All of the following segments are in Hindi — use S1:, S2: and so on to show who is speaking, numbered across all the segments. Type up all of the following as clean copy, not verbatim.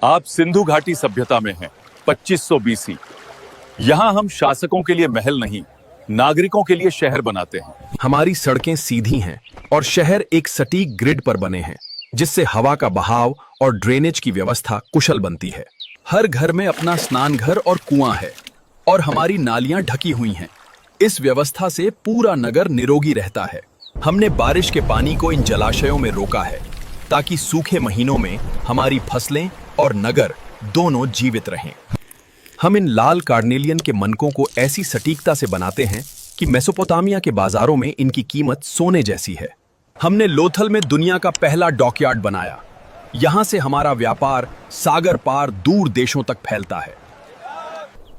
S1: आप सिंधु घाटी सभ्यता में हैं, 2500 बीसी। यहाँ हम शासकों के लिए महल नहीं, नागरिकों के लिए शहर बनाते हैं।
S2: हमारी सड़कें सीधी हैं और शहर एक सटीक ग्रिड पर बने हैं, जिससे हवा का बहाव और ड्रेनेज की व्यवस्था कुशल बनती है। हर घर में अपना स्नान घर और कुआं है और हमारी नालियां ढकी हुई हैं। इस व्यवस्था से पूरा नगर निरोगी रहता है। हमने बारिश के पानी को इन जलाशयों में रोका है ताकि सूखे महीनों में हमारी फसलें और नगर दोनों जीवित रहें। हम इन लाल कार्नेलियन के मनकों को ऐसी सटीकता से बनाते हैं कि मेसोपोटामिया के बाजारों में इनकी कीमत सोने जैसी है। हमने लोथल में दुनिया का पहला डॉकयार्ड बनाया। यहां से हमारा व्यापार सागर पार दूर देशों तक फैलता है।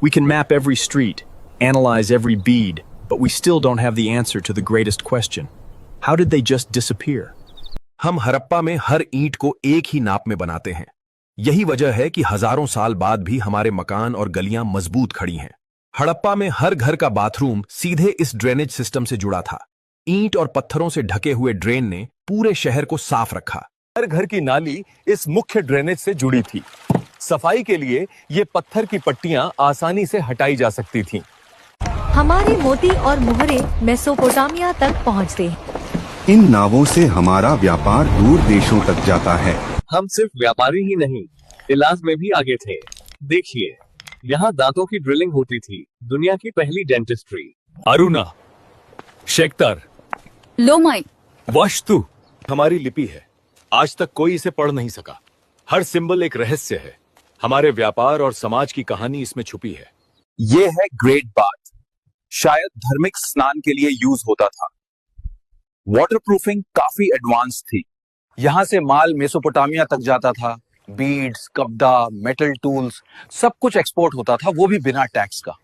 S3: We can map every street, analyze every bead, but we still don't have the answer to the greatest question. How did they just disappear?
S2: हम हड़प्पा में हर ईंट को एक ही नाप में बनाते हैं। यही वजह है कि हजारों साल बाद भी हमारे मकान और गलियां मजबूत खड़ी हैं। हड़प्पा में हर घर का बाथरूम सीधे इस ड्रेनेज सिस्टम से जुड़ा था। ईंट और पत्थरों से ढके हुए ड्रेन ने पूरे शहर को साफ रखा।
S1: हर घर की नाली इस मुख्य ड्रेनेज से जुड़ी थी। सफाई के लिए ये पत्थर की पट्टियां आसानी से हटाई जा सकती थीं।
S4: हमारे मोती और मुहरे मेसोपोटामिया तक पहुंचते हैं।
S5: इन नावों से हमारा व्यापार दूर देशों तक जाता है।
S6: हम सिर्फ व्यापारी ही नहीं, इलाज में भी आगे थे। देखिए, यहाँ दांतों की ड्रिलिंग होती थी। दुनिया की पहली डेंटिस्ट्री।
S1: अरुणा, शेक्टर,
S7: लोमाई,
S1: वस्तु हमारी लिपि है। आज तक कोई इसे पढ़ नहीं सका। हर सिंबल एक रहस्य है। हमारे व्यापार और समाज की कहानी इसमें छुपी है।
S2: ये है ग्रेट बाथ। शायद धार्मिक स्नान के लिए यूज होता था। वाटरप्रूफिंग काफी एडवांस थी। यहाँ से माल मेसोपोटामिया तक जाता था। बीड्स, कपड़ा, मेटल टूल्स, सब कुछ एक्सपोर्ट होता था, वो भी बिना टैक्स का।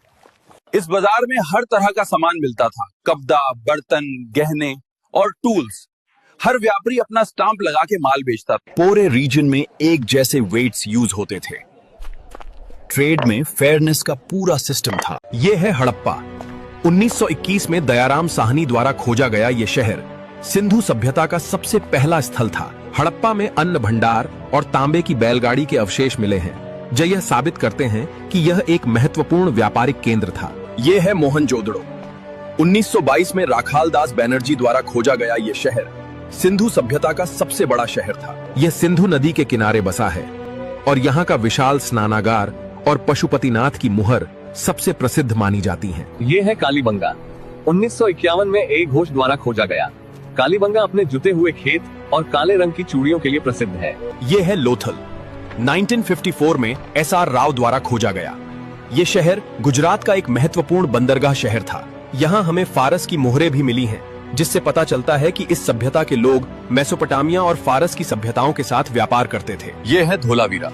S2: इस बाजार में हर तरह का सामान मिलता था। कपड़ा, बर्तन, गहने और टूल्स। हर व्यापारी अपना स्टाम्प लगा के माल बेचता था। पूरे रीजन में एक जैसे वेट्स यूज होते थे। ट्रेड में फेयरनेस का पूरा सिस्टम था। यह है हड़प्पा। 1921 में दयाराम साहनी द्वारा खोजा गया ये शहर सिंधु सभ्यता का सबसे पहला स्थल था। हड़प्पा में अन्न भंडार और तांबे की बैलगाड़ी के अवशेष मिले हैं, जो यह साबित करते हैं कि यह एक महत्वपूर्ण व्यापारिक केंद्र था। यह है मोहनजोदड़ो। 1922 में राखालदास बैनर्जी द्वारा खोजा गया ये शहर सिंधु सभ्यता का सबसे बड़ा शहर था। यह सिंधु नदी के किनारे बसा है और यहाँ का विशाल स्नानागार और पशुपतिनाथ की मुहर सबसे प्रसिद्ध मानी जाती हैं।
S6: ये है कालीबंगा। 1951 में एक घोष द्वारा खोजा गया। कालीबंगा अपने जुते हुए खेत और काले रंग की चूड़ियों के लिए प्रसिद्ध है।
S2: ये है लोथल। 1954 में SR राव द्वारा खोजा गया। ये शहर गुजरात का एक महत्वपूर्ण बंदरगाह शहर था। यहाँ हमें फारस की मोहरें भी मिली हैं, जिससे पता चलता है कि इस सभ्यता के लोग मेसोपोटामिया और फारस की सभ्यताओं के साथ व्यापार करते थे।
S1: ये है धोलावीरा।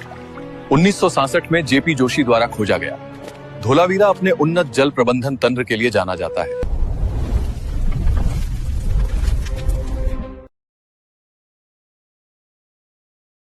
S1: 1966 में JP जोशी द्वारा खोजा गया। धोलावीरा अपने उन्नत जल प्रबंधन तंत्र के लिए जाना जाता है।